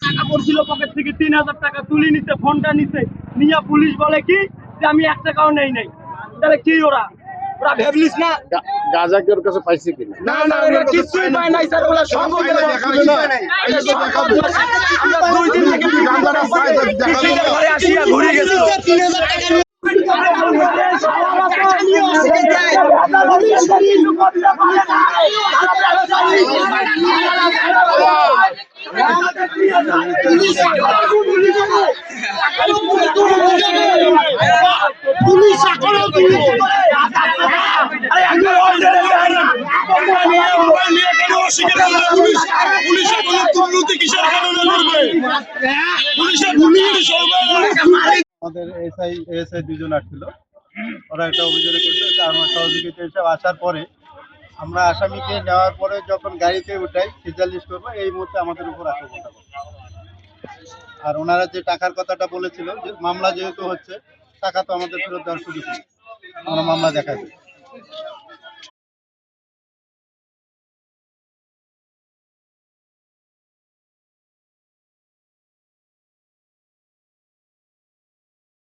টাকা পড়ছিল পকেট থেকে 3000 টাকা তুলে নিতে, ফোনটা নিতে নিয়ে পুলিশ বলে কি যে আমি 1 টাকাও নেই নাই। তাহলে কি ওরা ভেবলিস না গাঁজা কি ওর কাছে পাইছে কিনা? না না ওরা কিছুই পায় নাই স্যার, ওরা সব দেখাবে না। আমরা 2 দিন থেকে গাঁজাটা পাই ঘরে আসিয়া ঘুরে গেছে। 3000 টাকা নিয়ে আমাদের এসআই দুজন আসছিল, ওরা একটা অভিযোগ করছে। আমার সহযোগিতা হিসাবে আসার পরে আমরা আসামিকে নেওয়ার পরে যখন গাড়িতে উঠাই সিজালিশ করবো, এই মুহূর্তে আমাদের উপর আক্রমণটা করে। আর ওনারা যে টাকার কথাটা বলেছিল যে মামলা যেহেতু হচ্ছে টাকা তো আমাদের ফেরত দেওয়ার সুযোগ নেই, আমরা মামলা দেখাই।